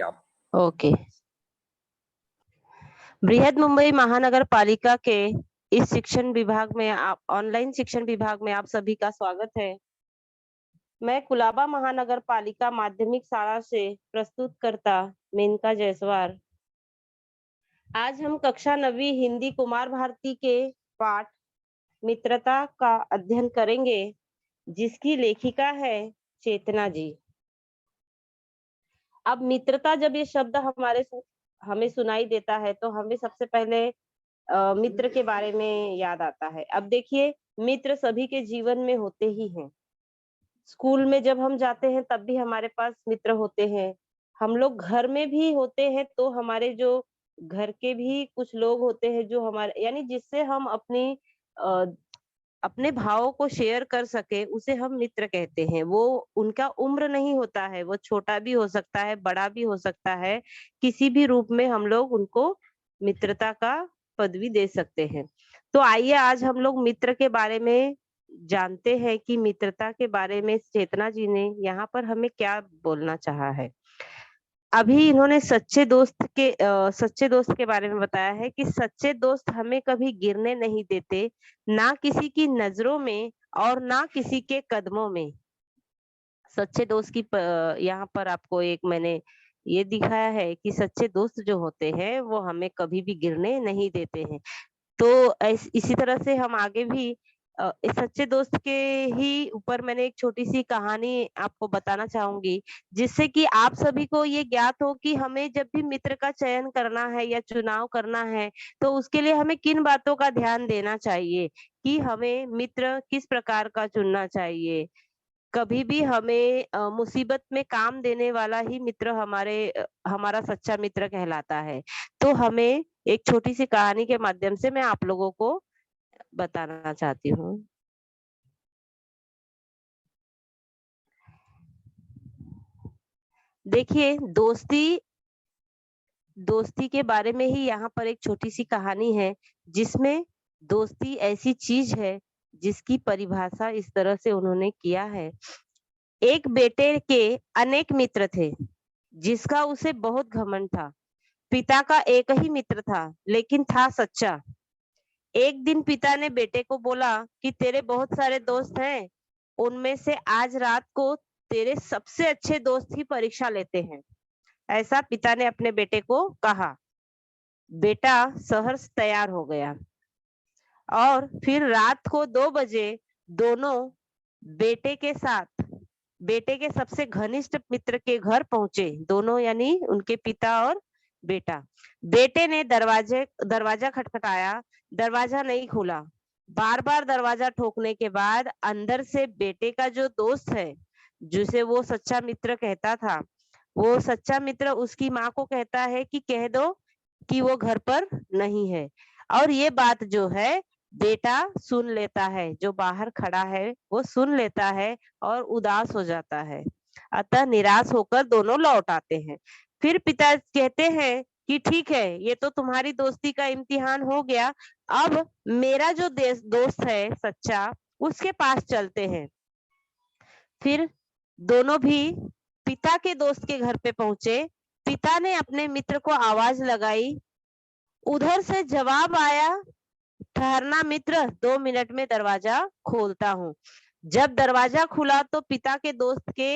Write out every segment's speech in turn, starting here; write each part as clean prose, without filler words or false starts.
आप। ओके। बृहद मुंबई महानगर पालिका के इस शिक्षण विभाग में ऑनलाइन शिक्षण विभाग में आप सभी का स्वागत है। मैं कुलाबा महानगर पालिका माध्यमिक शाला से प्रस्तुत करता मेनका जायसवाल। आज हम कक्षा 9वीं हिंदी कुमार भारती के पाठ मित्रता का अध्ययन करेंगे, जिसकी लेखिका है चेतना जी। अब मित्रता, जब ये शब्द हमें सुनाई देता है तो हमें सबसे पहले मित्र के बारे में याद आता है। अब देखिए, मित्र सभी के जीवन में होते ही हैं। स्कूल में जब हम जाते हैं तब भी हमारे पास मित्र होते हैं। हम लोग घर में भी होते हैं तो हमारे जो घर के भी कुछ लोग होते हैं जो हमारे यानी जिससे हम अपने भावों को शेयर कर सके, उसे हम मित्र कहते हैं। वो उनका उम्र नहीं होता है, वो छोटा भी हो सकता है, बड़ा भी हो सकता है। किसी भी रूप में हम लोग उनको मित्रता का पदवी दे सकते हैं। तो आइए आज हम लोग मित्र के बारे में जानते हैं कि मित्रता के बारे में चेतना जी ने यहाँ पर हमें क्या बोलना चाहा है। अभी इन्होंने सच्चे दोस्त के बारे में बताया है कि सच्चे दोस्त हमें कभी गिरने नहीं देते, ना किसी की नजरों में और ना किसी के कदमों में। सच्चे दोस्त की यहाँ पर आपको एक मैंने ये दिखाया है कि सच्चे दोस्त जो होते हैं वो हमें कभी भी गिरने नहीं देते हैं। तो इसी तरह से हम आगे भी इस सच्चे दोस्त के ही ऊपर मैंने एक छोटी सी कहानी आपको बताना चाहूंगी, जिससे कि आप सभी को ये ज्ञात हो कि हमें जब भी मित्र का चयन करना है या चुनाव करना है तो उसके लिए हमें किन बातों का ध्यान देना चाहिए, कि हमें मित्र किस प्रकार का चुनना चाहिए। कभी भी हमें मुसीबत में काम देने वाला ही मित्र हमारा सच्चा मित्र कहलाता है। तो हमें एक छोटी सी कहानी के माध्यम से मैं आप लोगों को बताना चाहती हूँ। देखिए, दोस्ती के बारे में ही यहाँ पर एक छोटी सी कहानी है, जिसमें दोस्ती ऐसी चीज है जिसकी परिभाषा इस तरह से उन्होंने किया है। एक बेटे के अनेक मित्र थे, जिसका उसे बहुत घमंड था। पिता का एक ही मित्र था, लेकिन था सच्चा। एक दिन पिता ने बेटे को बोला कि तेरे बहुत सारे दोस्त हैं, उनमें से आज रात को तेरे सबसे अच्छे दोस्त ही परीक्षा लेते हैं। ऐसा पिता ने अपने बेटे को कहा। बेटा सहर्ष तैयार हो गया और फिर रात को 2 बजे दोनों बेटे के साथ बेटे के सबसे घनिष्ठ मित्र के घर पहुंचे। दोनों यानी उनके पिता और बेटा। बेटे ने दरवाजा खटखटाया, दरवाजा नहीं खुला। बार बार दरवाजा ठोकने के बाद अंदर से बेटे का जो दोस्त है, जिसे वो सच्चा मित्र कहता था, वो सच्चा मित्र उसकी माँ को कहता है कि कह दो कि वो घर पर नहीं है। और ये बात जो है बेटा सुन लेता है, जो बाहर खड़ा है वो सुन लेता है और उदास हो जाता है। अतः निराश होकर दोनों लौट आते हैं। फिर पिता कहते हैं कि ठीक है, ये तो तुम्हारी दोस्ती का इम्तिहान हो गया। अब मेरा जो दोस्त है सच्चा, उसके पास चलते हैं। फिर दोनों भी पिता के दोस्त के घर पे पहुंचे। पिता ने अपने मित्र को आवाज लगाई। उधर से जवाब आया, ठहरना मित्र, 2 मिनट में दरवाजा खोलता हूँ। जब दरवाजा खुला तो पिता के दोस्त के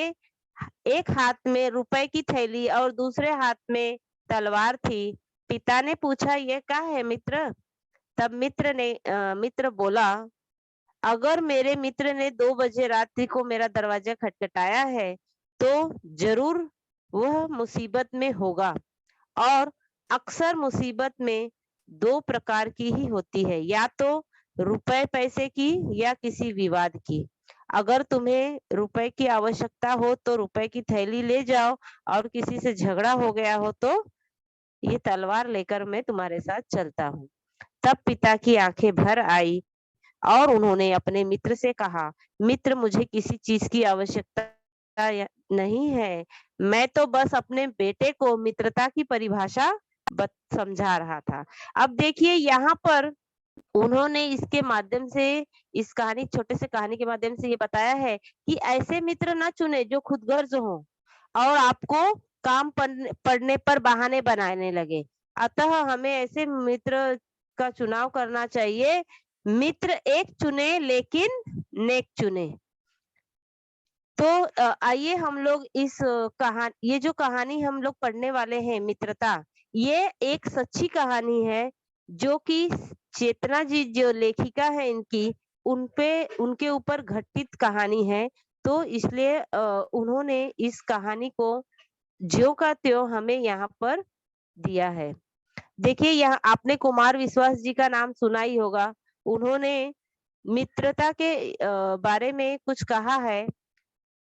एक हाथ में रुपए की थैली और दूसरे हाथ में तलवार थी। पिता ने पूछा, ये क्या है मित्र? तब मित्र बोला, अगर मेरे मित्र ने 2 बजे रात्रि को मेरा दरवाजा खटखटाया है तो जरूर वह मुसीबत में होगा। और अक्सर मुसीबत में 2 प्रकार की ही होती है, या तो रुपए पैसे की या किसी विवाद की। अगर तुम्हें रुपए की आवश्यकता हो तो रुपए की थैली ले जाओ, और किसी से झगड़ा हो गया हो तो ये तलवार लेकर मैं तुम्हारे साथ चलता हूँ। तब पिता की आंखें भर आई और उन्होंने अपने मित्र से कहा, मित्र, मुझे किसी चीज की आवश्यकता नहीं है, मैं तो बस अपने बेटे को मित्रता की परिभाषा समझा रहा था। अब देखिए, यहाँ पर उन्होंने इसके माध्यम से, इस कहानी, छोटे से कहानी के माध्यम से ये बताया है कि ऐसे मित्र ना चुने जो खुदगर्ज हो और आपको काम पड़ने पर बहाने बनाने लगे। अतः हमें ऐसे मित्र का चुनाव करना चाहिए। मित्र एक चुने लेकिन नेक चुने। तो आइए हम लोग इस ये जो कहानी हम लोग पढ़ने वाले हैं मित्रता, ये एक सच्ची कहानी है जो कि चेतना जी जो लेखिका है इनकी, उनके ऊपर घटित कहानी है। तो इसलिए उन्होंने इस कहानी को ज्यों का त्यों हमें यहाँ पर दिया है। देखिए, यहाँ आपने कुमार विश्वास जी का नाम सुना ही होगा। उन्होंने मित्रता के बारे में कुछ कहा है।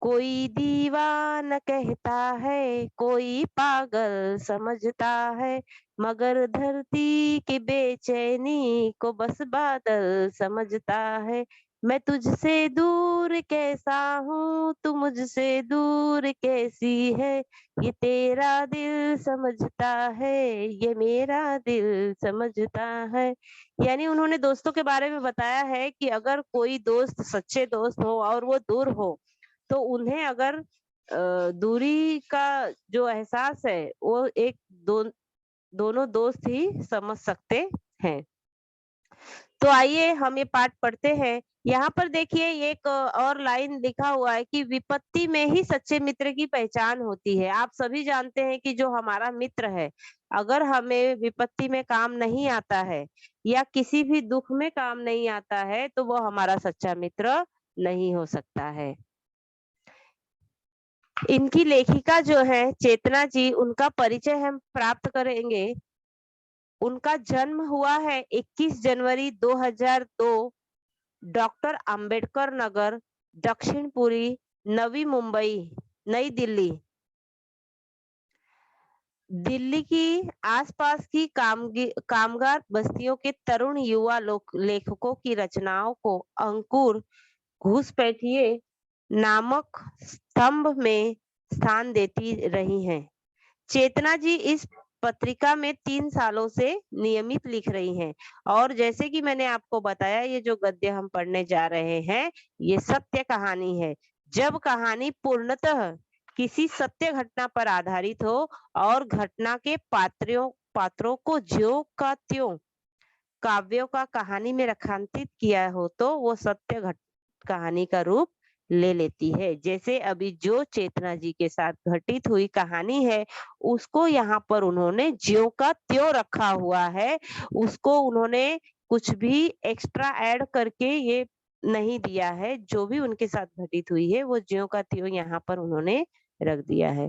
कोई दीवाना कहता है, कोई पागल समझता है, मगर धरती की बेचैनी को बस बादल समझता है। मैं तुझसे दूर कैसा हूँ, तू मुझसे दूर कैसी है, ये तेरा दिल समझता है, ये मेरा दिल समझता है। यानी उन्होंने दोस्तों के बारे में बताया है कि अगर कोई दोस्त सच्चे दोस्त हो और वो दूर हो, तो उन्हें अगर दूरी का जो एहसास है वो एक दोनों दोस्त ही समझ सकते हैं। तो आइए हम ये पाठ पढ़ते हैं। यहाँ पर देखिए एक और लाइन लिखा हुआ है कि विपत्ति में ही सच्चे मित्र की पहचान होती है। आप सभी जानते हैं कि जो हमारा मित्र है, अगर हमें विपत्ति में काम नहीं आता है या किसी भी दुख में काम नहीं आता है, तो वो हमारा सच्चा मित्र नहीं हो सकता है। इनकी लेखिका जो है चेतना जी, उनका परिचय हम प्राप्त करेंगे। उनका जन्म हुआ है 21 जनवरी 2002, डॉक्टर अंबेडकर नगर, दक्षिणपुरी, नवी मुंबई, नई दिल्ली। दिल्ली की आसपास की कामगार बस्तियों के तरुण युवा लेखकों की रचनाओं को अंकुर घुसपैठिए नामक स्तंभ में स्थान देती रही हैं। चेतना जी इस पत्रिका में 3 सालों से नियमित लिख रही हैं। और जैसे कि मैंने आपको बताया, ये जो गद्य हम पढ़ने जा रहे हैं, ये सत्य कहानी है। जब कहानी पूर्णतः किसी सत्य घटना पर आधारित हो और घटना के पात्रों को ज्यों का त्यों काव्यों का कहानी में रेखांकित किया हो, तो वो सत्य कहानी का रूप ले लेती है। जैसे अभी जो चेतना जी के साथ घटित हुई कहानी है, उसको यहाँ पर उन्होंने ज्यों का त्यों रखा हुआ है। उसको उन्होंने कुछ भी एक्स्ट्रा ऐड करके ये नहीं दिया है। जो भी उनके साथ घटित हुई है, वो ज्यों का त्यों यहाँ पर उन्होंने रख दिया है।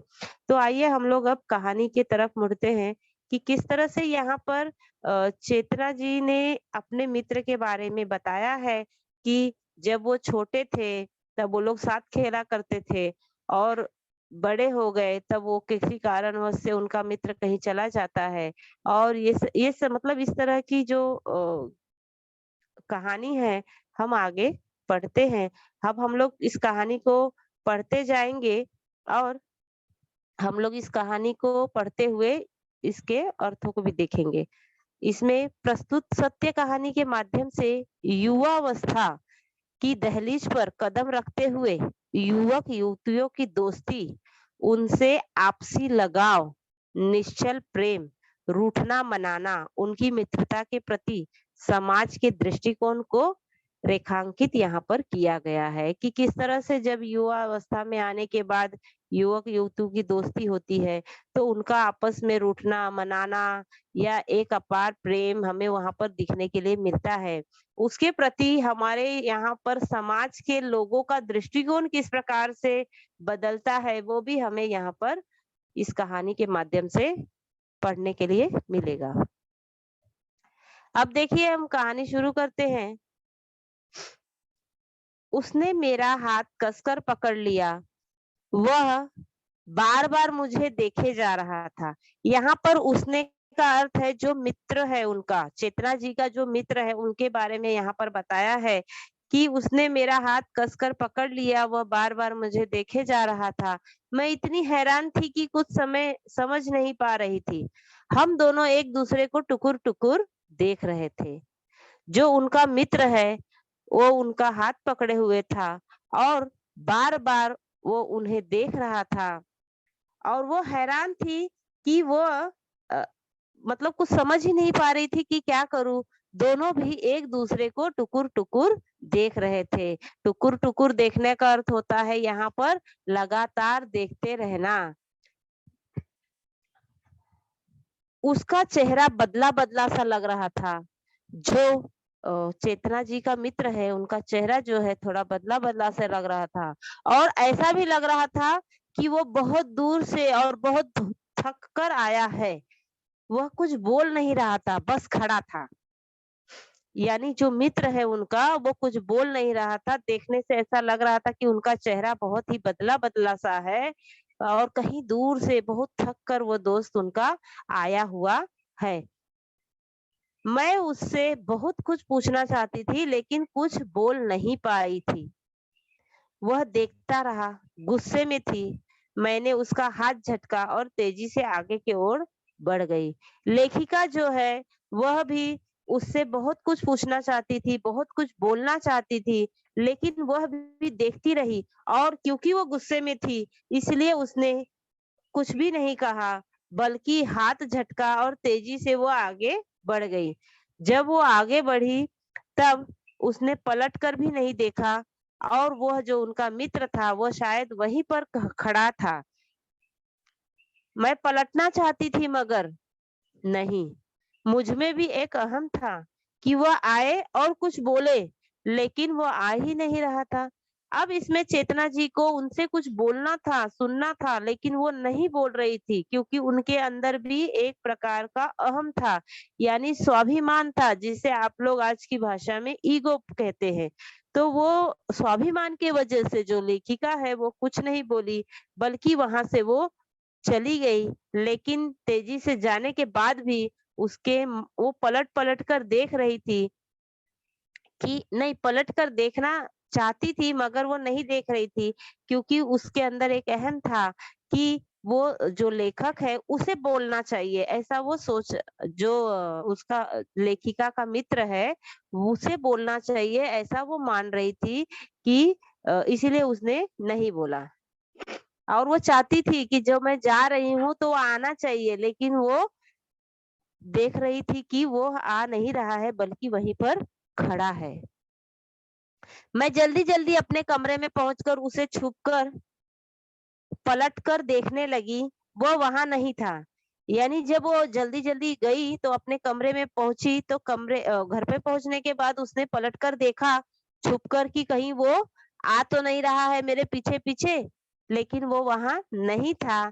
तो आइए हम लोग अब कहानी की तरफ मुड़ते हैं कि किस तरह से यहाँ पर चेतना जी ने अपने मित्र के बारे में बताया है कि जब वो छोटे थे तब वो लोग साथ खेला करते थे, और बड़े हो गए तब वो किसी कारणवश से उनका मित्र कहीं चला जाता है। और मतलब इस तरह की जो कहानी है, हम आगे पढ़ते हैं। अब हम लोग इस कहानी को पढ़ते जाएंगे और हम लोग इस कहानी को पढ़ते हुए इसके अर्थों को भी देखेंगे। इसमें प्रस्तुत सत्य कहानी के माध्यम से युवावस्था की दहलीज पर कदम रखते हुए युवक युवतियों की दोस्ती, उनसे आपसी लगाव, निश्चल प्रेम, रूठना मनाना, उनकी मित्रता के प्रति समाज के दृष्टिकोण को रेखांकित यहाँ पर किया गया है कि किस तरह से जब युवा अवस्था में आने के बाद युवक युवतियों की दोस्ती होती है, तो उनका आपस में रूठना मनाना या एक अपार प्रेम हमें वहां पर दिखने के लिए मिलता है। उसके प्रति हमारे यहाँ पर समाज के लोगों का दृष्टिकोण किस प्रकार से बदलता है, वो भी हमें यहाँ पर इस कहानी के माध्यम से पढ़ने के लिए मिलेगा। अब देखिए हम कहानी शुरू करते हैं। उसने मेरा हाथ कसकर पकड़ लिया। वह बार बार मुझे देखे जा रहा था। यहाँ पर उसने का अर्थ है जो मित्र है उनका, चेतना जी का जो मित्र है उनके बारे में यहाँ पर बताया है कि उसने मेरा हाथ कसकर पकड़ लिया, वह बार बार मुझे देखे जा रहा था। मैं इतनी हैरान थी कि कुछ समय समझ नहीं पा रही थी। हम दोनों एक दूसरे को टुकुर टुकुर देख रहे थे। जो उनका मित्र है वो उनका हाथ पकड़े हुए था और बार बार वो उन्हें देख रहा था। और वो हैरान थी कि वो मतलब कुछ समझ ही नहीं पा रही थी कि क्या करूं। दोनों भी एक दूसरे को टुकुर टुकुर देख रहे थे। टुकुर टुकुर देखने का अर्थ होता है यहाँ पर लगातार देखते रहना। उसका चेहरा बदला बदला सा लग रहा था। जो चेतना जी का मित्र है, उनका चेहरा जो है थोड़ा बदला बदला सा लग रहा था। और ऐसा भी लग रहा था कि वो बहुत दूर से और बहुत थक कर आया है। वह कुछ बोल नहीं रहा था, बस खड़ा था। यानी जो मित्र है उनका, वो कुछ बोल नहीं रहा था। देखने से ऐसा लग रहा था कि उनका चेहरा बहुत ही बदला बदला सा है और कहीं दूर से बहुत थक कर वो दोस्त उनका आया हुआ है। मैं उससे बहुत कुछ पूछना चाहती थी लेकिन कुछ बोल नहीं पाई थी। वह देखता रहा, गुस्से में थी। मैंने उसका हाथ झटका और तेजी से आगे की ओर बढ़ गई। लेखिका जो है वह भी उससे बहुत कुछ पूछना चाहती थी, बहुत कुछ बोलना चाहती थी, लेकिन वह भी देखती रही। और क्योंकि वो गुस्से में थी, इसलिए उसने कुछ भी नहीं कहा, बल्कि हाथ झटका और तेजी से वो आगे बढ़ गई। जब वो आगे बढ़ी, तब उसने पलट कर भी नहीं देखा और वह जो उनका मित्र था, वो शायद वहीं पर खड़ा था। मैं पलटना चाहती थी मगर नहीं। मुझ में भी एक अहम था कि वह आए और कुछ बोले, लेकिन वो आ ही नहीं रहा था। अब इसमें चेतना जी को उनसे कुछ बोलना था, सुनना था, लेकिन वो नहीं बोल रही थी क्योंकि उनके अंदर भी एक प्रकार का अहम था, यानी स्वाभिमान था, जिसे आप लोग आज की भाषा में ईगो कहते हैं। तो वो स्वाभिमान के वजह से जो लेखिका है वो कुछ नहीं बोली, बल्कि वहां से वो चली गई। लेकिन तेजी से जाने के बाद भी वो पलट पलट कर देख रही थी कि नहीं, पलट कर देखना चाहती थी मगर वो नहीं देख रही थी क्योंकि उसके अंदर एक अहम था कि वो जो लेखक है उसे बोलना चाहिए, ऐसा वो सोच, जो उसका लेखिका का मित्र है उसे बोलना चाहिए, ऐसा वो मान रही थी कि इसीलिए उसने नहीं बोला। और वो चाहती थी कि जो मैं जा रही हूँ तो वो आना चाहिए, लेकिन वो देख रही थी कि वो आ नहीं रहा है बल्कि वहीं पर खड़ा है। मैं जल्दी जल्दी अपने कमरे में पहुंचकर उसे छुपकर पलट कर देखने लगी। वो वहां नहीं था। यानी जब वो जल्दी जल्दी गई तो अपने कमरे में पहुंची, तो घर पे पहुंचने के बाद उसने पलट कर देखा छुपकर कि कहीं वो आ तो नहीं रहा है मेरे पीछे पीछे, लेकिन वो वहां नहीं था।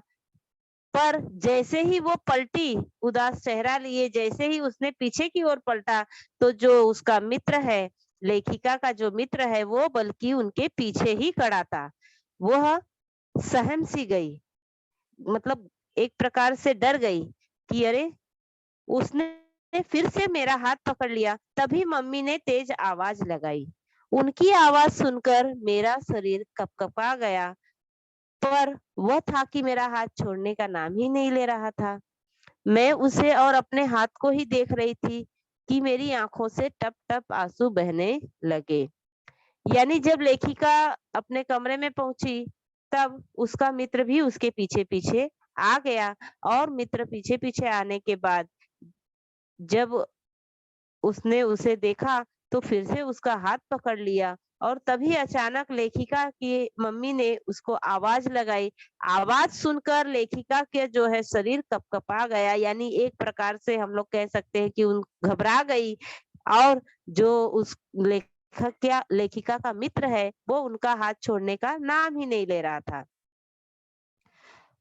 पर जैसे ही वो पलटी, उदास चेहरा लिए जैसे ही उसने पीछे की ओर पलटा, तो जो उसका मित्र है, लेखिका का जो मित्र है, वो बल्कि उनके पीछे ही खड़ा था। वह सहम सी गई, मतलब एक प्रकार से डर गई कि अरे, उसने फिर से मेरा हाथ पकड़ लिया। तभी मम्मी ने तेज आवाज लगाई। उनकी आवाज सुनकर मेरा शरीर कपकपा गया, पर वह था कि मेरा हाथ छोड़ने का नाम ही नहीं ले रहा था। मैं उसे और अपने हाथ को ही देख रही थी कि मेरी आंखों से टप टप आंसू बहने लगे। यानी जब लेखिका अपने कमरे में पहुंची, तब उसका मित्र भी उसके पीछे पीछे आ गया। और मित्र पीछे पीछे आने के बाद जब उसने उसे देखा, तो फिर से उसका हाथ पकड़ लिया। और तभी अचानक लेखिका की मम्मी ने उसको आवाज लगाई। आवाज सुनकर लेखिका के जो है शरीर कपकपा गया, यानी एक प्रकार से हम लोग कह सकते हैं कि उन घबरा गई। और जो उस लेखिका का मित्र है, वो उनका हाथ छोड़ने का नाम ही नहीं ले रहा था।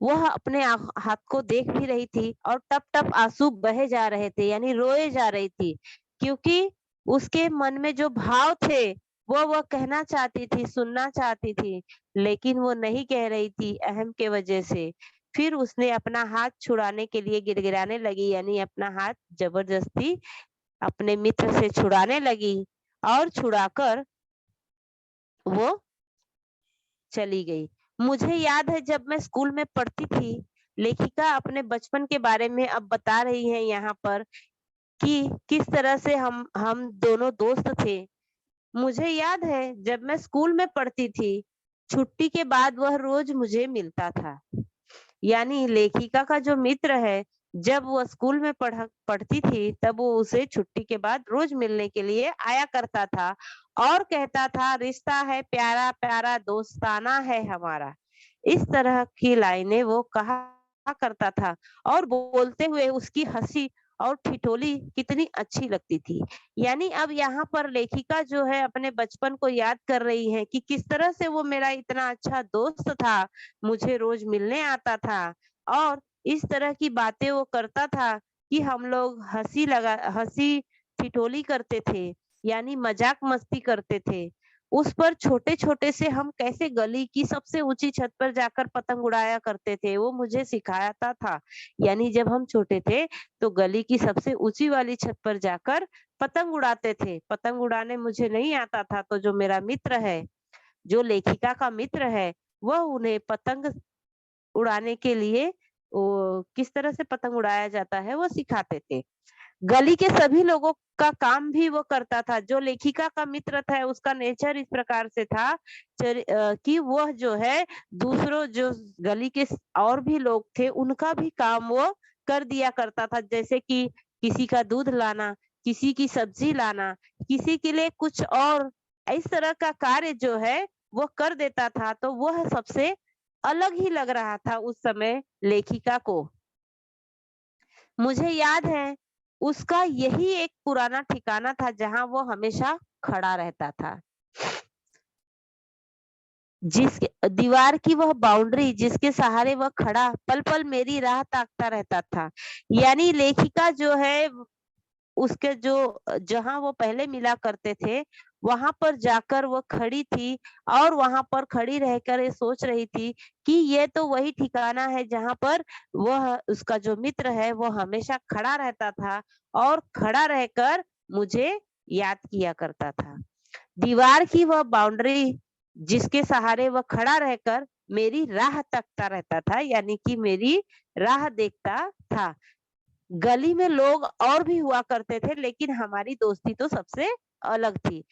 वह अपने हाथ को देख भी रही थी और टप टप आंसू बहे जा रहे थे, यानी रोए जा रही थी, क्योंकि उसके मन में जो भाव थे वो कहना चाहती थी, सुनना चाहती थी, लेकिन वो नहीं कह रही थी अहम के वजह से। फिर उसने अपना हाथ छुड़ाने के लिए गिड़गिड़ाने लगी, यानी अपना हाथ जबरदस्ती अपने मित्र से छुड़ाने लगी और छुड़ाकर वो चली गई। मुझे याद है जब मैं स्कूल में पढ़ती थी, लेखिका अपने बचपन के बारे में अब बता रही है यहाँ पर कि किस तरह से हम दोनों दोस्त थे। मुझे याद है जब मैं स्कूल में पढ़ती थी, छुट्टी के बाद वह रोज मुझे मिलता था। यानी लेखिका का जो मित्र है, जब वो स्कूल में पढ़ती थी, तब वो उसे छुट्टी के बाद रोज मिलने के लिए आया करता था और कहता था, रिश्ता है प्यारा प्यारा दोस्ताना है हमारा। इस तरह की लाइनें वो कहा करता था और बोलते हुए उसकी हंसी और ठिठोली कितनी अच्छी लगती थी। यानी अब यहाँ पर लेखिका जो है अपने बचपन को याद कर रही है कि किस तरह से वो मेरा इतना अच्छा दोस्त था, मुझे रोज मिलने आता था और इस तरह की बातें वो करता था कि हम लोग हंसी ठिठोली करते थे, यानी मजाक मस्ती करते थे। उस पर छोटे-छोटे से हम कैसे गली की सबसे ऊँची छत पर जाकर पतंग उड़ाया करते थे, वो मुझे सिखाता था। यानी जब हम छोटे थे, तो गली की सबसे ऊँची वाली छत पर जाकर पतंग उड़ाते थे। पतंग उड़ाने मुझे नहीं आता था, तो जो मेरा मित्र है, जो लेखिका का मित्र है, वह उन्हें पतंग उड़ाने के लिए वो किस तरह से पतंग उड़ाया जाता है, वो सिखाते थे। गली के सभी लोगों का काम भी वो करता था। जो लेखिका का मित्र था उसका नेचर इस प्रकार से था कि वह जो है दूसरों जो गली के और भी लोग थे उनका भी काम वो कर दिया करता था। जैसे कि किसी का दूध लाना, किसी की सब्जी लाना, किसी के लिए कुछ और इस तरह का कार्य जो है वो कर देता था। तो वह सबसे अलग ही लग रहा था उस समय लेखिका को। मुझे याद है उसका यही एक पुराना ठिकाना था जहाँ वो हमेशा खड़ा रहता था। जिस दीवार की वह बाउंड्री जिसके सहारे वह खड़ा पल-पल मेरी राह ताकता रहता था। यानी लेखिका जो है उसके जो जहाँ वो पहले मिला करते थे, वहाँ पर जाकर वो खड़ी थी और वहाँ पर खड़ी रहकर ये सोच रही थी कि ये तो वही ठिकाना है जहाँ पर वह उसका जो मित्र है वो हमेशा खड़ा रहता था और खड़ा रहकर मुझे याद किया करता था। दीवार की वह बाउंड्री जिसके सहारे वह खड़ा रहकर मेरी राह तकता रहता था, यानी कि मेरी राह देखता था। गली में लोग और भी हुआ करते थे लेकिन हमारी दोस्ती तो सबसे अलग थी।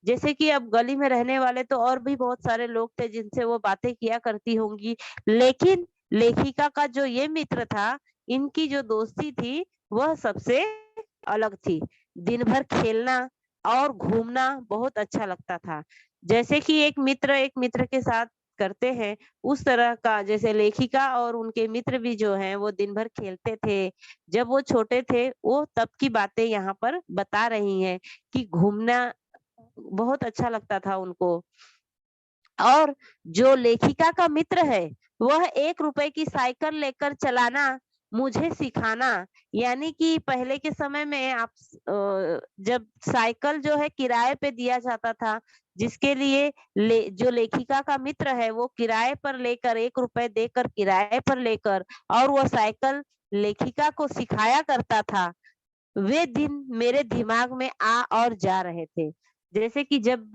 जैसे कि अब गली में रहने वाले तो और भी बहुत सारे लोग थे जिनसे वो बातें किया करती होंगी, लेकिन लेखिका का जो ये मित्र था, इनकी जो दोस्ती थी वह सबसे अलग थी। दिन भर खेलना और घूमना बहुत अच्छा लगता था। जैसे कि एक मित्र के साथ करते हैं, उस तरह का जैसे लेखिका और उनके मित्र भी जो हैं वो दिन भर खेलते थे। जब वो छोटे थे, वो तब की बातें यहाँ पर बता रही हैं कि घूमना बहुत अच्छा लगता था उनको। और जो लेखिका का मित्र है, वह ₹1 की साइकिल लेकर चलाना मुझे सिखाना, यानी कि पहले के समय में जब साइकिल जो है किराए पे दिया जाता था, जिसके लिए जो लेखिका का मित्र है, वो किराए पर लेकर ₹1 देकर किराए पर लेकर और वो साइकिल लेखिका को सिखाया करता था। वे दिन मेरे दिमाग में आ और जा रहे थे। जैसे कि जब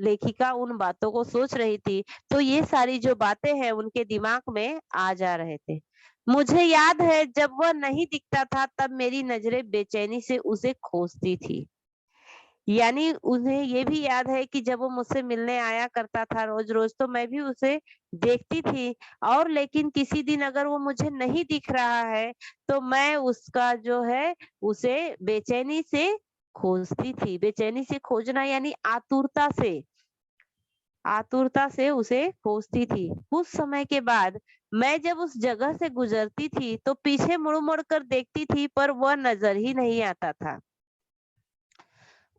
लेखिका उन बातों को सोच रही थी, तो ये सारी जो बातें हैं उनके दिमाग में आ जा रहे थे। मुझे याद है जब वह नहीं दिखता था तब मेरी नज़रें बेचैनी से उसे खोजती थी। यानी उन्हें ये भी याद है कि जब वो मुझसे मिलने आया करता था रोज-रोज तो मैं भी उसे देखती थी और लेकिन किसी दिन अगर वो मुझे नहीं दिख रहा है, तो मैं उसका जो है उसे बेचैनी से खोजती थी। बेचैनी से खोजना यानी आतुरता से उसे खोजती थी। कुछ समय के बाद मैं जब उस जगह से गुजरती थी, तो पीछे मुड़-मुड़ कर देखती थी पर वह नज़र ही नहीं आता था।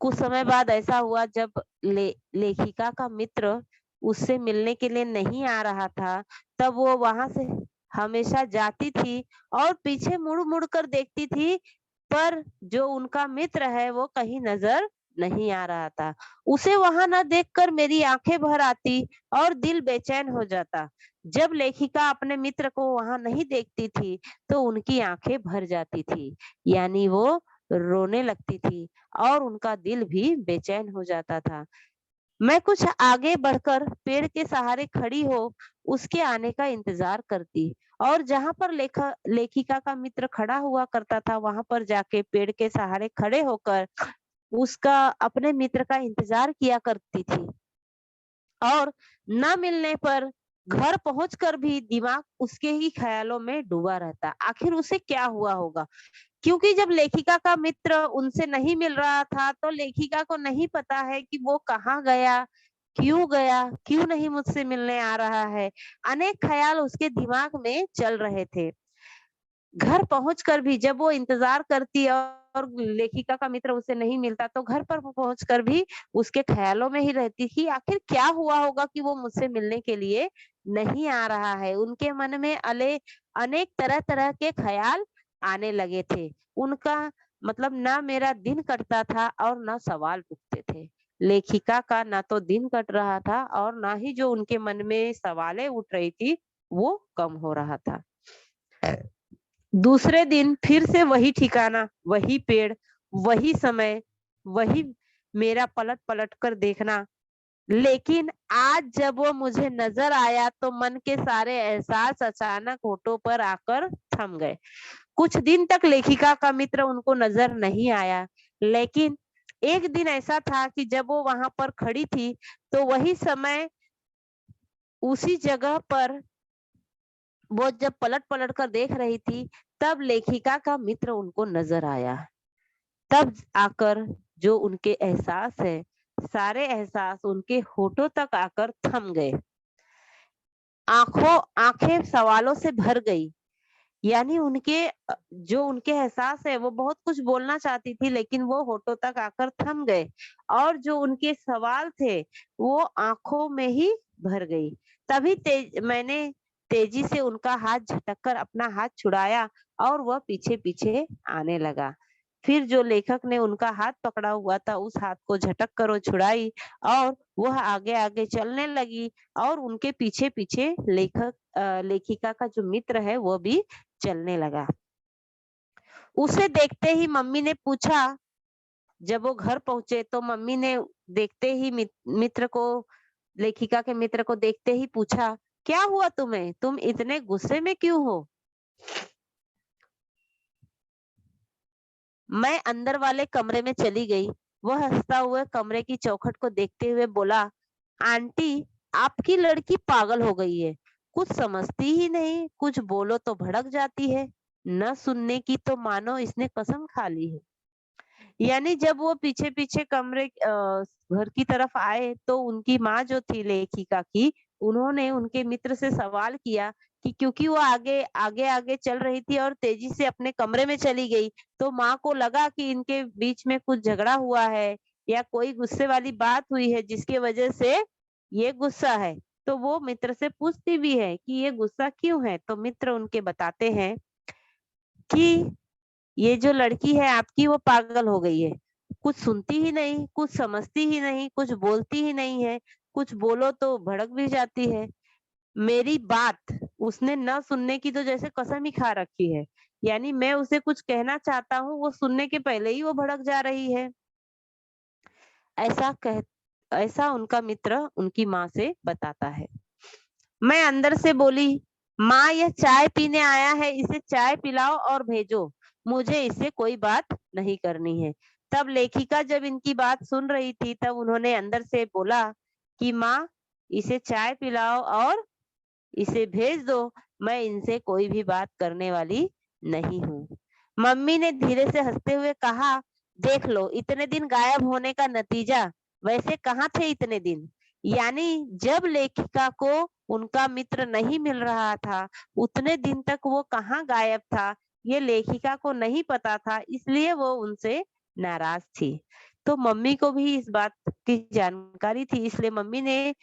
कुछ समय बाद ऐसा हुआ जब लेखिका का मित्र उससे मिलने के लिए नहीं आ रहा था, तब वो वहाँ से हमेशा जाती थी और पीछे मुड़-मुड़ कर देखती थी, पर जो उनका मित्र है वो कहीं नज़र नहीं आ रहा था। उसे वहाँ न देखकर मेरी आँखें भर आती और दिल बेचैन हो जाता। जब लेखिका अपने मित्र को वहाँ नहीं देखती थी, तो उनकी आँखें भर जाती थी, यानी वो रोने लगती थी और उनका दिल भी बेचैन हो जाता था। मैं कुछ आगे बढ़कर पेड़ के सहारे खड़ी हो उसके आने का इंतजार करती और जहाँ पर लेखिका का मित्र खड़ा हुआ करता था वहां पर जाके पेड़ के सहारे खड़े होकर उसका अपने मित्र का इंतजार किया करती थी और न मिलने पर घर पहुंचकर भी दिमाग उसके ही ख्यालों में डूबा रहता। आखिर उसे क्या हुआ होगा? क्योंकि जब लेखिका का मित्र उनसे नहीं मिल रहा था, तो लेखिका को नहीं पता है कि वो कहाँ गया, क्यों नहीं मुझसे मिलने आ रहा है। अनेक ख्याल उसके दिमाग में चल रहे थे। घर पहुंचकर भी जब वो इंतजार करती और लेखिका का मित्र उसे नहीं मिलता, तो घर पर पहुंचकर भी उसके ख्यालों में ही रहती कि आखिर क्या हुआ होगा कि वो मुझसे मिलने के लिए नहीं आ रहा है। उनके मन में अनेक तरह तरह के ख्याल आने लगे थे। उनका मतलब ना मेरा दिन कटता था और ना सवाल उठते थे। लेखिका का ना तो दिन कट रहा था और ना ही जो उनके मन में सवालें उठ रही थी वो कम हो रहा था। दूसरे दिन फिर से वही ठिकाना, वही पेड़, वही समय, वही मेरा पलट पलट कर देखना। लेकिन आज जब वो मुझे नजर आया तो मन के सारे एहसास अचानक होठों पर आकर थम गए। कुछ दिन तक लेखिका का मित्र उनको नजर नहीं आया, लेकिन एक दिन ऐसा था कि जब वो वहां पर खड़ी थी, तो वही समय, उसी जगह पर वो जब पलट पलट कर देख रही थी, तब लेखिका का मित्र उनको नजर आया। तब आकर जो उनके एहसास है, सारे एहसास उनके होठों तक आकर थम गए। आंखें सवालों से भर गई। यानी जो उनके एहसास है वो बहुत कुछ बोलना चाहती थी, लेकिन वो होठों तक आकर थम गए। और जो उनके सवाल थे वो आंखों में ही भर गई। तभी मैंने तेजी से उनका हाथ झटक कर अपना हाथ छुड़ाया और वह पीछे पीछे आने लगा। फिर जो लेखक ने उनका हाथ पकड़ा हुआ था, उस हाथ को झटक कर वो छुड़ाई और वह आगे आगे चलने लगी। और उनके पीछे पीछे लेखिका का जो मित्र है वो भी चलने लगा। उसे देखते ही मम्मी ने पूछा, जब वो घर पहुंचे तो मम्मी ने देखते ही मित्र को, लेखिका के मित्र को देखते ही पूछा, क्या हुआ तुम्हें? तुम इतने गुस्से में क्यों हो? मैं अंदर वाले कमरे में चली गई। वह हंसता हुआ कमरे की चौखट को देखते हुए बोला, आंटी, आपकी लड़की पागल हो गई है। कुछ समझती ही नहीं, कुछ बोलो तो भड़क जाती है। न सुनने की तो मानो इसने कसम खा ली है। यानी जब वो पीछे पीछे घर की तरफ आए, तो उनकी माँ जो थी लेखिका की, उन्होंने उनके मित्र से सवाल किया कि क्योंकि वो आगे आगे आगे चल रही थी और तेजी से अपने कमरे में चली गई, तो माँ को लगा कि इनके बीच में कुछ झगड़ा हुआ है या कोई गुस्से वाली बात हुई है जिसकी वजह से ये गुस्सा है। तो वो मित्र से पूछती भी है कि ये गुस्सा क्यों है, तो मित्र उनके बताते हैं कि ये जो लड़की है आपकी वो पागल हो गई है। कुछ सुनती ही नहीं, कुछ समझती ही नहीं, कुछ बोलती ही नहीं है, कुछ बोलो तो भड़क भी जाती है। मेरी बात उसने न सुनने की तो जैसे कसम ही खा रखी है। यानी मैं उसे कुछ कहना चाहता हूँ, वो सुनने के पहले ही वो भड़क जा रही है। ऐसा कह ऐसा उनका मित्र उनकी माँ से बताता है। मैं अंदर से बोली, माँ यह चाय पीने आया है, इसे चाय पिलाओ और भेजो। मुझे इससे कोई बात नहीं करनी है। तब लेखिका जब इनकी बात सुन रही थी, तब उन्होंने अंदर से बोला कि माँ, इसे चाय पिलाओ और इसे भेज दो। मैं इनसे कोई भी बात करने वाली नहीं हूँ। मम्मी ने धीरे से हंसते हुए कहा, देख लो इतने दिन गायब होने का नतीजा। वैसे कहाँ थे इतने दिन? यानी जब लेखिका को उनका मित्र नहीं मिल रहा था, उतने दिन तक वो कहाँ गायब था, ये लेखिका को नहीं पता था, इसलिए वो उनसे नाराज थी। तो मम्मी को भी इस बात की जानकारी थी, इसलिए मम्मी ने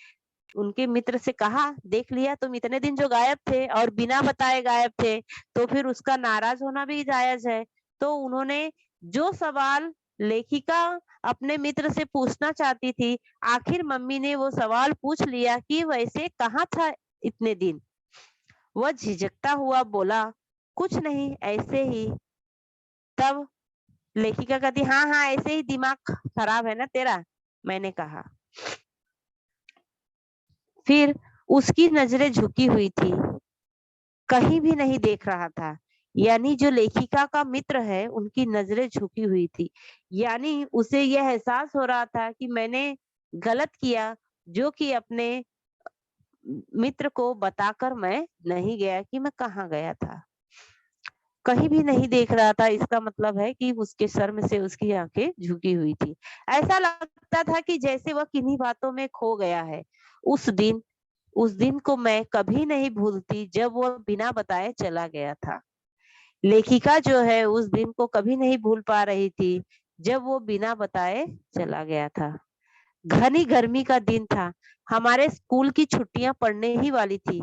उनके मित्र से कहा, देख लिया, तुम इतने दिन जो गायब थे और बिना बताए गायब थे, तो फिर उसका नाराज होना भी जायज है। तो उन्होंने जो सवाल लेखिका अपने मित्र से पूछना चाहती थी, आखिर मम्मी ने वो सवाल पूछ लिया कि वैसे कहाँ था इतने दिन। वह झिझकता हुआ बोला, कुछ नहीं, ऐसे ही। तब लेखिका कहती, हाँ हाँ, ऐसे ही, दिमाग खराब है ना तेरा, मैंने कहा। फिर उसकी नजरें झुकी हुई थी, कहीं भी नहीं देख रहा था। यानी जो लेखिका का मित्र है, उनकी नजरें झुकी हुई थी। यानी उसे यह एहसास हो रहा था कि मैंने गलत किया, जो कि अपने मित्र को बताकर मैं नहीं गया कि मैं कहाँ गया था। कहीं भी नहीं देख रहा था, इसका मतलब है कि उसके शर्म से उसकी आँखें झुकी हुई थी। ऐसा लगता था कि जैसे वह किन्हीं बातों में खो गया है। उस दिन उस दिन को मैं कभी नहीं भूलती जब वह बिना बताए चला गया था। लेखिका जो है उस दिन को कभी नहीं भूल पा रही थी जब वो बिना बताए चला गया था। घनी गर्मी का दिन था। हमारे स्कूल की छुट्टियां पड़ने ही वाली थी।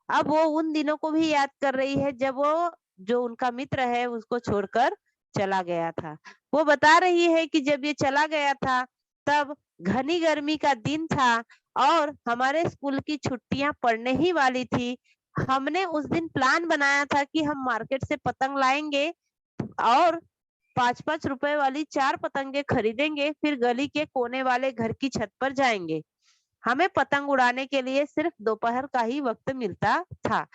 अब वो उन दिनों को भी याद कर रही है जब वो जो उनका मित्र है उसको छोड़कर चला गया था। वो बता रही है कि जब ये चला गया था तब घनी गर्मी का दिन था और हमारे स्कूल की छुट्टियां पड़ने ही वाली थी। हमने उस दिन प्लान बनाया था कि हम मार्केट से पतंग लाएंगे और 5-5 रुपए वाली 4 पतंगे खरीदेंगे, फिर गली के कोने वाले घर की छत पर जाएंगे। हमें पतंग उड़ाने के लिए सिर्फ दोपहर का ही वक्त मिलता था।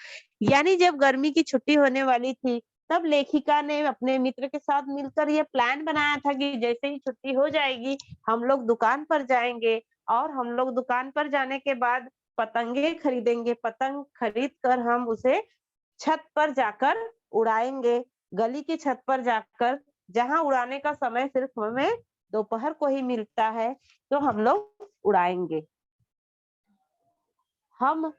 यानी जब गर्मी की छुट्टी होने वाली थी, तब लेखिका ने अपने मित्र के साथ मिलकर ये प्लान बनाया था कि जैसे ही छुट्टी हो जाएगी, हम लोग दुकान पर जाएंगे और हम लोग दुकान पर जाने के बाद पतंगे खरीदेंगे। पतंग खरीद कर हम उसे छत पर जाकर उड़ाएंगे, गली की छत पर जाकर, जहाँ उड़ाने का समय सिर्फ हमें दोपहर को ही मिलता है, तो हम लोग उड़ाएंगे। हम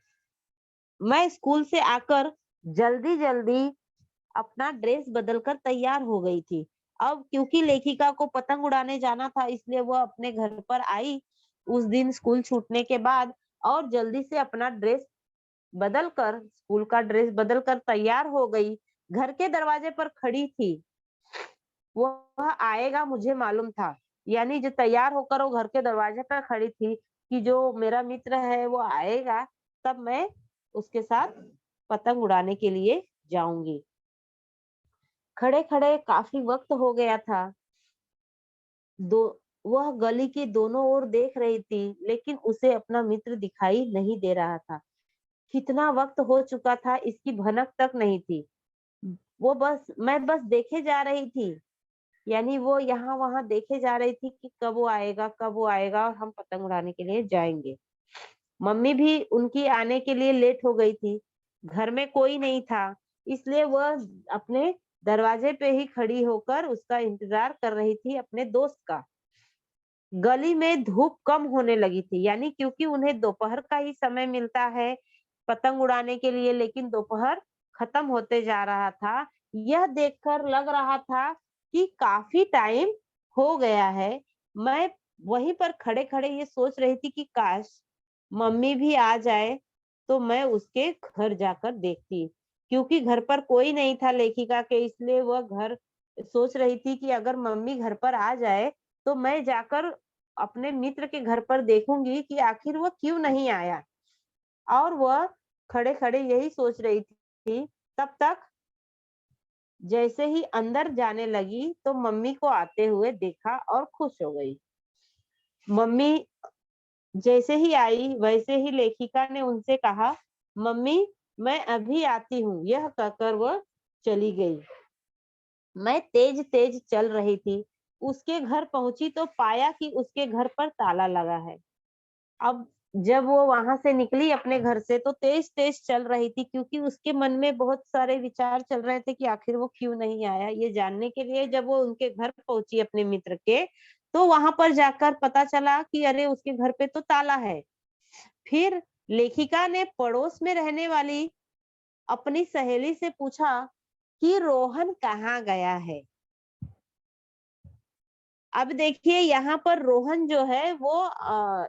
मैं स्कूल से आकर जल्दी-जल्दी अपना ड्रेस बदलकर तैयार हो गई थी। अब क्योंकि लेखिका को पतंग उड़ाने जाना था इसलिए वो अपने घर पर आई उस दिन स्कूल छूटने के बाद और जल्दी से अपना ड्रेस बदल कर स्कूल का ड्रेस बदल कर तैयार हो गई। घर के दरवाजे पर खड़ी थी। वह आएगा मुझे मालूम था। यानी जो तैयार होकर वो घर के दरवाजे पर खड़ी थी कि जो मेरा मित्र है वो आएगा, तब मैं उसके साथ पतंग उड़ाने के लिए जाऊँगी। खड़े-खड़े काफ़ी वक़्त हो गया था। दो वह गली के दोनों ओर देख रही थी, लेकिन उसे अपना मित्र दिखाई नहीं दे रहा था। कितना वक़्त हो चुका था इसकी भनक तक नहीं थी। मैं बस देखे जा रही थी। यानी वो यहाँ-वहाँ देखे जा रही थी कि कब वो आएगा और हम पतंग उड़ाने के लिए जाएँगे। मम्मी भी उनकी आने के लिए लेट हो गई थी। घर में कोई नहीं था, इसलिए वह अपने दरवाजे पे ही खड़ी होकर उसका इंतज़ार कर रही थी अपने दोस्त का। गली में धूप कम होने लगी थी, यानी क्योंकि उन्हें दोपहर का ही समय मिलता है पतंग उड़ाने के लिए, लेकिन दोपहर खत्म होते जा रहा था। यह देखकर लग रहा था कि काफ़ी टाइम हो गया है। मैं वहीं पर खड़े-खड़े ये सोच रही थी कि काश मम्मी भी आ जाए, तो मैं उसके घर जाकर देखती। क्योंकि घर पर कोई नहीं था लेखिका के, इसलिए वह घर सोच रही थी कि अगर मम्मी घर पर आ जाए, तो मैं जाकर अपने मित्र के घर पर देखूँगी कि आखिर वो क्यों नहीं आया। और वह खड़े-खड़े यही सोच रही थी, तब तक जैसे ही अंदर जाने लगी, तो मम्मी को आते हुए देखा और खुश हो गई। मम्मी जैसे ही आई, वैसे ही लेखिका ने उनसे कहा, "मम्मी, मैं अभी आती हूँ।" यह कहकर वह चली गई। मैं तेज-तेज चल रही थी। उसके घर पहुँची तो पाया कि उसके घर पर ताला लगा है। अब जब वो वहाँ से निकली अपने घर से तो तेज-तेज चल रही थी क्योंकि उसके मन में बहुत सारे विचार चल रहे थे कि आखिर वो क्यों नहीं आया? ये जानने के लिए जब वो उनके घर पहुँची अपने मित्र के, तो वहाँ पर जाकर पता चला कि अरे! उसके घर पे तो ताला है। फिर लेखिका ने पड़ोस में रहने वाली अपनी सहेली से पूछा कि रोहन कहाँ गया है? अब देखिए यहाँ पर रोहन जो है वो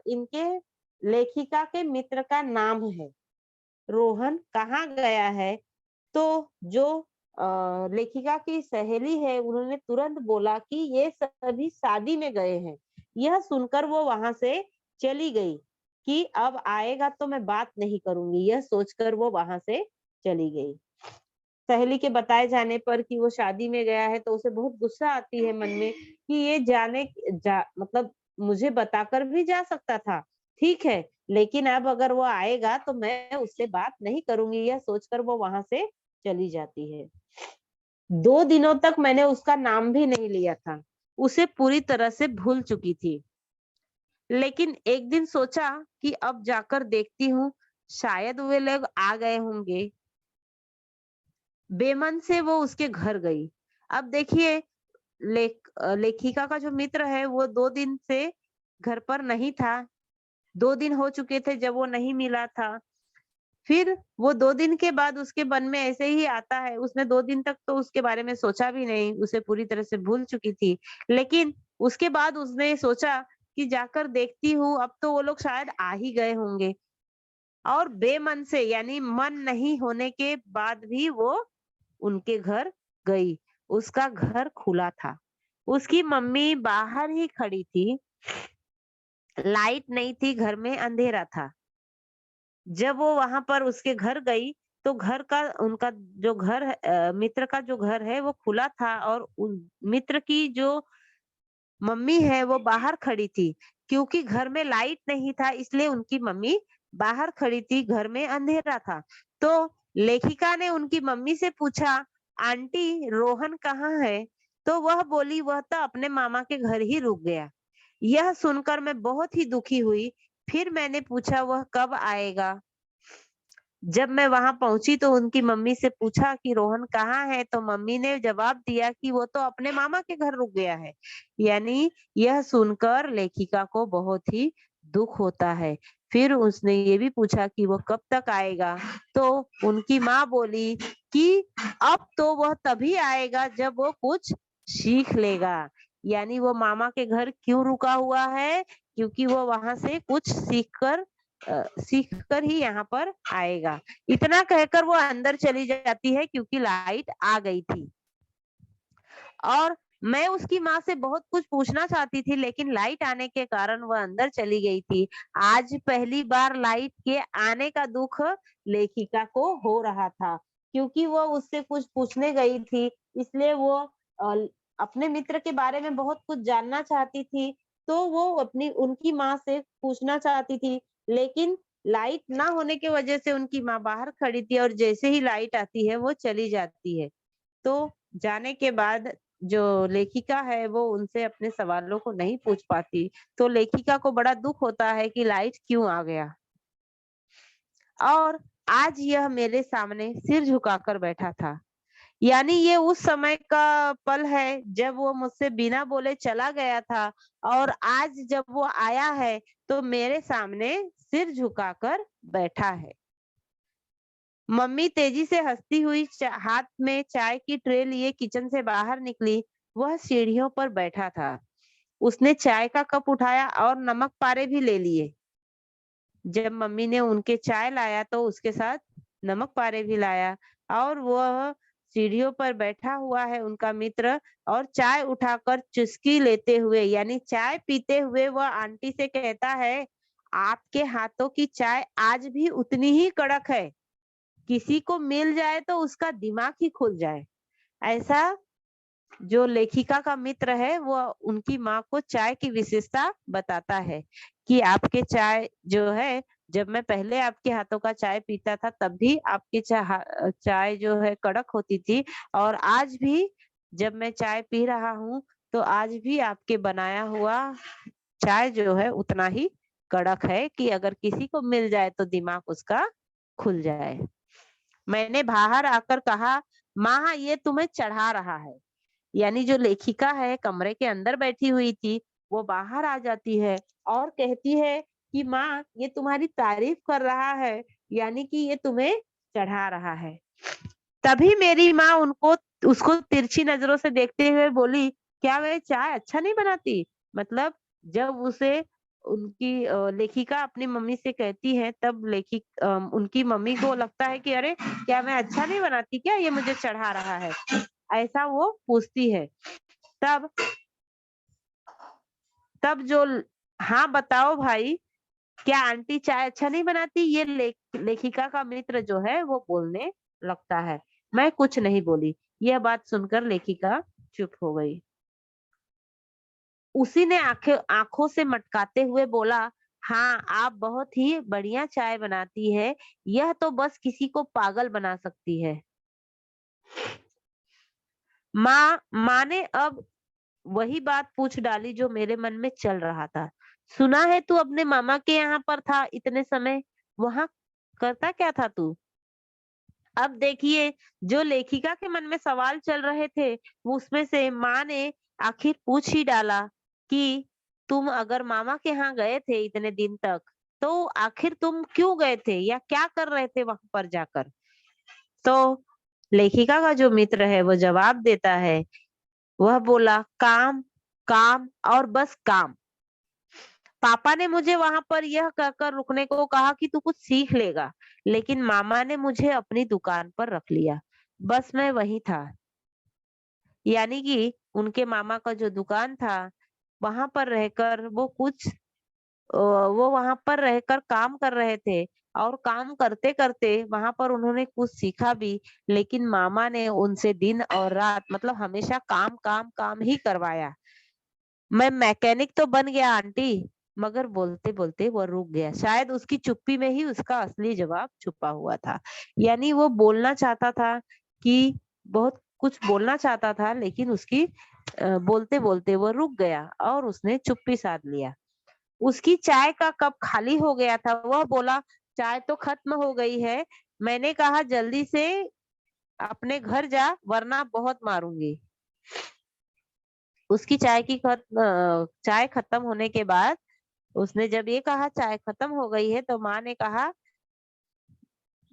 इनके लेखिका के मित्र का नाम है। रोहन कहाँ गया है? तो जो लेखिका की सहेली है उन्होंने तुरंत बोला कि ये सभी शादी में गए हैं। यह सुनकर वो वहां से चली गई कि अब आएगा तो मैं बात नहीं करूंगी। यह सोचकर वो वहां से चली गई। सहेली के बताए जाने पर कि वो शादी में गया है तो उसे बहुत गुस्सा आती है मन में कि ये मतलब मुझे बताकर भी जा सकता था। ठीक है, लेकिन अब अगर वो आएगा तो मैं उससे बात नहीं करूँगी, यह सोचकर वो वहाँ से चली जाती है। 2 दिनों तक मैंने उसका नाम भी नहीं लिया था। उसे पूरी तरह से भूल चुकी थी। लेकिन एक दिन सोचा कि अब जाकर देखती हूँ, शायद वे लोग आ गए होंगे। बेमन से वो उसके घर गई। अब देखिए लेखिका का जो मित्र है वो 2 दिन से घर पर नहीं था। 2 दिन हो चुके थे जब वो नहीं मिला था। फिर वो 2 दिन के बाद उसके मन में ऐसे ही आता है, उसने 2 दिन तक तो उसके बारे में सोचा भी नहीं, उसे पूरी तरह से भूल चुकी थी। लेकिन उसके बाद उसने सोचा कि जाकर देखती हूँ, अब तो वो लोग शायद आ ही गए होंगे। और बेमन से यानी मन नहीं होने के बाद भी वो उनके घर गई। उसका घर खुला था। उसकी मम्मी बाहर ही खड़ी थी। लाइट नहीं थी, घर में अंधेरा था। जब वो वहां पर उसके घर गई तो घर का उनका जो घर है मित्र का जो घर है वो खुला था और मित्र की जो मम्मी है वो बाहर खड़ी थी। क्योंकि घर में लाइट नहीं था इसलिए उनकी मम्मी बाहर खड़ी थी, घर में अंधेरा था। तो लेखिका ने उनकी मम्मी से पूछा, आंटी रोहन कहाँ है? तो वह बोली वह तो अपने मामा के घर ही रुक गया। यह सुनकर मैं बहुत ही दुखी हुई। फिर मैंने पूछा वह कब आएगा? जब मैं वहां पहुंची तो उनकी मम्मी से पूछा कि रोहन कहाँ है? तो मम्मी ने जवाब दिया कि वो तो अपने मामा के घर रुक गया है। यानी यह सुनकर लेखिका को बहुत ही दुख होता है। फिर उसने ये भी पूछा कि वो कब तक आएगा? तो उनकी माँ बोली कि अब तो वह तभी आएगा जब वो कुछ सीख लेगा। यानी वो मामा के घर क्यों रुका हुआ है? क्योंकि वो वहां से कुछ सीख कर ही यहाँ पर आएगा। इतना कहकर वो अंदर चली जाती है क्योंकि लाइट आ गई थी। और मैं उसकी माँ से बहुत कुछ पूछना चाहती थी लेकिन लाइट आने के कारण वह अंदर चली गई थी। आज पहली बार लाइट के आने का दुख लेखिका को हो रहा था क्योंकि वो उससे कुछ पूछने गई थी, इसलिए वो अ, अपने मित्र के बारे में बहुत कुछ जानना चाहती थी। तो वो अपनी उनकी माँ से पूछना चाहती थी लेकिन लाइट ना होने की वजह से उनकी माँ बाहर खड़ी थी और जैसे ही लाइट आती है वो चली जाती है। तो जाने के बाद जो लेखिका है वो उनसे अपने सवालों को नहीं पूछ पाती। तो लेखिका को बड़ा दुख होता है कि लाइट क्यों आ गया। और आज यह मेरे सामने सिर झुकाकर बैठा था। यानी ये उस समय का पल है जब वो मुझसे बिना बोले चला गया था और आज जब वो आया है तो मेरे सामने सिर झुकाकर बैठा है। मम्मी तेजी से हंसती हुई हाथ में चाय की ट्रे लिए किचन से बाहर निकली। वह सीढ़ियों पर बैठा था। उसने चाय का कप उठाया और नमक पारे भी ले लिए। जब मम्मी ने उनके चाय लाया तो उसके साथ नमक पारे भी लाया और वह सीढ़ियों पर बैठा हुआ है उनका मित्र और चाय उठाकर चुस्की लेते हुए यानी चाय पीते हुए वह आंटी से कहता है, आपके हाथों की चाय आज भी उतनी ही कड़क है। किसी को मिल जाए तो उसका दिमाग ही खुल जाए। ऐसा जो लेखिका का मित्र है वो उनकी माँ को चाय की विशेषता बताता है कि आपके चाय जो है, जब मैं पहले आपके हाथों का चाय पीता था तब भी आपकी चाय जो है कड़क होती थी और आज भी जब मैं चाय पी रहा हूँ तो आज भी आपके बनाया हुआ चाय जो है उतना ही कड़क है कि अगर किसी को मिल जाए तो दिमाग उसका खुल जाए। मैंने बाहर आकर कहा, माँ ये तुम्हें चढ़ा रहा है। यानी जो लेखिका है कमरे के अंदर बैठी हुई थी, वो बाहर आ जाती है और कहती है कि माँ ये तुम्हारी तारीफ कर रहा है, यानी कि ये तुम्हें चढ़ा रहा है। तभी मेरी माँ उनको उसको तिरछी नजरों से देखते हुए बोली, क्या वह चाय अच्छा नहीं बनाती? मतलब जब उसे उनकी लेखिका अपनी मम्मी से कहती है तब उनकी मम्मी को लगता है कि अरे क्या मैं अच्छा नहीं बनाती क्या? ये मुझे चढ़ा रहा है। ऐसा वो पूछती है। तब तब जो हाँ बताओ भाई, क्या आंटी चाय अच्छा नहीं बनाती? ये लेखिका का मित्र जो है वो बोलने लगता है। मैं कुछ नहीं बोली। यह बात सुनकर लेखिका चुप हो गई। उसी ने आंखें आंखों से मटकाते हुए बोला, हाँ आप बहुत ही बढ़िया चाय बनाती है। यह तो बस किसी को पागल बना सकती है। माँ ने अब वही बात पूछ डाली जो मेरे मन में चल रहा था। सुना है तू अपने मामा के यहाँ पर था इतने समय, वहाँ करता क्या था तू? अब देखिए, जो लेखिका के मन में सवाल चल रहे थे, वो उसमें से माँ ने आखिर पूछ ही डाला कि तुम अगर मामा के यहाँ गए थे इतने दिन तक, तो आखिर तुम क्यों गए थे या क्या कर रहे थे वहां पर जाकर? तो लेखिका का जो मित्र है वो जवाब देता है, वह बोला काम, काम और बस काम। पापा ने मुझे वहां पर यह कहकर रुकने को कहा कि तू कुछ सीख लेगा, लेकिन मामा ने मुझे अपनी दुकान पर रख लिया। बस मैं वही था। यानी कि उनके मामा का जो दुकान था, वहां पर रहकर वो वहां पर रहकर काम कर रहे थे और काम करते करते वहां पर उन्होंने कुछ सीखा भी, लेकिन मामा ने उनसे दिन और रात मतलब हमेशा काम काम काम ही करवाया। मैं मैकेनिक तो बन गया आंटी, मगर बोलते बोलते वो रुक गया। शायद उसकी चुप्पी में ही उसका असली जवाब छुपा हुआ था। यानी वो बोलना चाहता था कि बहुत कुछ बोलना चाहता था, लेकिन उसकी बोलते बोलते वो रुक गया और उसने चुप्पी साध लिया। उसकी चाय का कप खाली हो गया था। वह बोला, चाय तो खत्म हो गई है। मैंने कहा जल्दी से अपने घर जा वरना बहुत मारूंगी। उसकी चाय खत्म होने के बाद उसने जब ये कहा चाय खत्म हो गई है, तो माँ ने कहा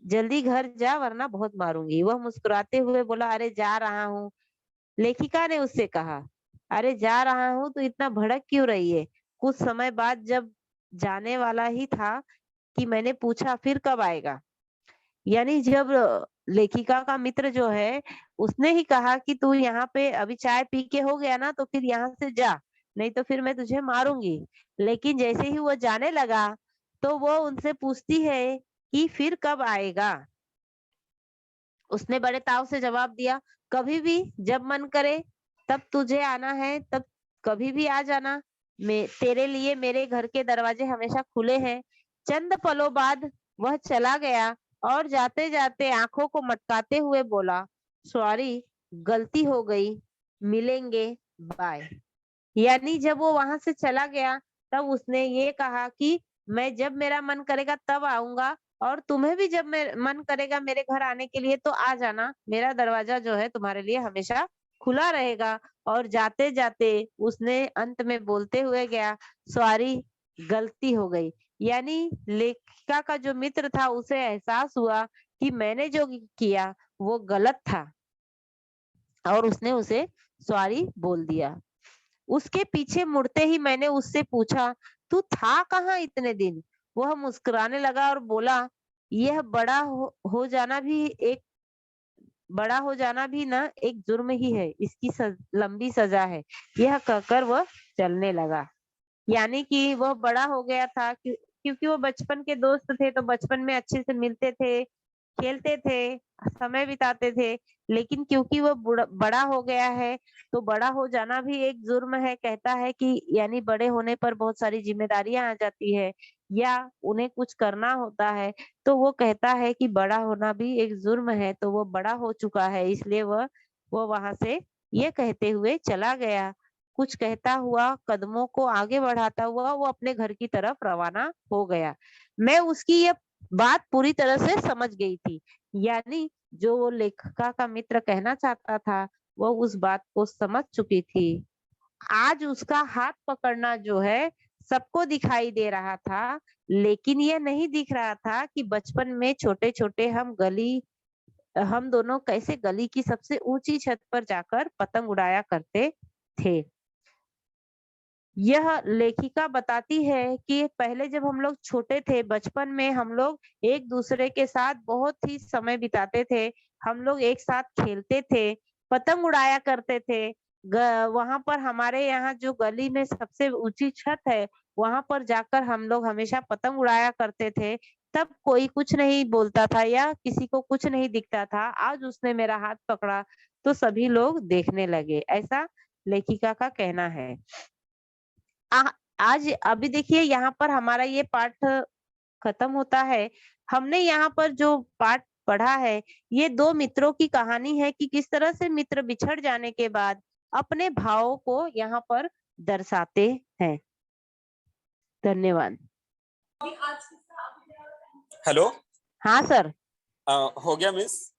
जल्दी घर जा वरना बहुत मारूंगी। वह मुस्कुराते हुए बोला, अरे जा रहा हूँ। लेखिका ने उससे कहा, अरे जा रहा हूँ तो इतना भड़क क्यों रही है? कुछ समय बाद जब जाने वाला ही था कि मैंने पूछा फिर कब आएगा? यानी जब लेखिका का मित्र जो है उसने ही कहा कि तू यहाँ पे अभी चाय पी के हो गया ना, तो फिर यहाँ से जा, नहीं तो फिर मैं तुझे मारूंगी। लेकिन जैसे ही वो जाने लगा, तो वो उनसे पूछती है कि फिर कब आएगा? उसने बड़े ताव से जवाब दिया, कभी भी जब मन करे तब तुझे आना है तब कभी भी आ जाना। मैं तेरे लिए मेरे घर के दरवाजे हमेशा खुले हैं। चंद पलों बाद वह चला गया और जाते जाते आंखों को मटकाते हुए बोला, सॉरी, गलती हो गई, मिलेंगे, बाय। यानी जब वो वहां से चला गया, तब उसने ये कहा कि मैं जब मेरा मन करेगा तब आऊंगा, और तुम्हें भी जब मन करेगा मेरे घर आने के लिए तो आ जाना। मेरा दरवाजा जो है तुम्हारे लिए हमेशा खुला रहेगा। और जाते जाते उसने अंत में बोलते हुए गया, सॉरी, गलती हो गई। यानी लेखिका का जो मित्र था उसे एहसास हुआ कि मैंने जो किया वो गलत था, और उसने उसे सॉरी बोल दिया। उसके पीछे मुड़ते ही मैंने उससे पूछा, तू था कहाँ इतने दिन? वह मुस्कुराने लगा और बोला, यह हो जाना भी एक बड़ा हो जाना भी ना एक जुर्म ही है, इसकी लंबी सजा है। यह कहकर वह चलने लगा। यानी कि वह बड़ा हो गया था, क्योंकि वो बचपन के दोस्त थे, तो बचपन में अच्छे से मिलते थे, खेलते थे, समय बिताते थे। लेकिन क्योंकि वो बड़ा हो गया है, तो बड़ा हो जाना भी एक जुर्म है। कहता है कि यानी बड़े होने पर बहुत सारी जिम्मेदारियां आ जाती है या उन्हें कुछ करना होता है, तो वो कहता है कि बड़ा होना भी एक जुर्म है। तो वो बड़ा हो चुका है, इसलिए वो वहां से ये कहते हुए चला गया। कुछ कहता हुआ, कदमों को आगे बढ़ाता हुआ वो अपने घर की तरफ रवाना हो गया। मैं उसकी ये बात पूरी तरह से समझ गई थी। यानी जो वो लेखिका का मित्र कहना चाहता था, वो उस बात को समझ चुकी थी। आज उसका हाथ पकड़ना जो है सबको दिखाई दे रहा था, लेकिन ये नहीं दिख रहा था कि बचपन में छोटे छोटे हम दोनों कैसे गली की सबसे ऊंची छत पर जाकर पतंग उड़ाया करते थे। यह लेखिका बताती है कि पहले जब हम लोग छोटे थे, बचपन में हम लोग एक दूसरे के साथ बहुत ही समय बिताते थे। हम लोग एक साथ खेलते थे, पतंग उड़ाया करते थे। वहां पर हमारे यहाँ जो गली में सबसे ऊंची छत है, वहां पर जाकर हम लोग हमेशा पतंग उड़ाया करते थे। तब कोई कुछ नहीं बोलता था या किसी को कुछ नहीं दिखता था। आज उसने मेरा हाथ पकड़ा तो सभी लोग देखने लगे, ऐसा लेखिका का कहना है। आ, आज अभी देखिए यहाँ पर हमारा ये पाठ खत्म होता है। हमने यहाँ पर जो पाठ पढ़ा है, ये दो मित्रों की कहानी है कि किस तरह से मित्र बिछड़ जाने के बाद अपने भावों को यहाँ पर दर्शाते हैं। धन्यवाद। हेलो। हाँ सर। हो गया मिस?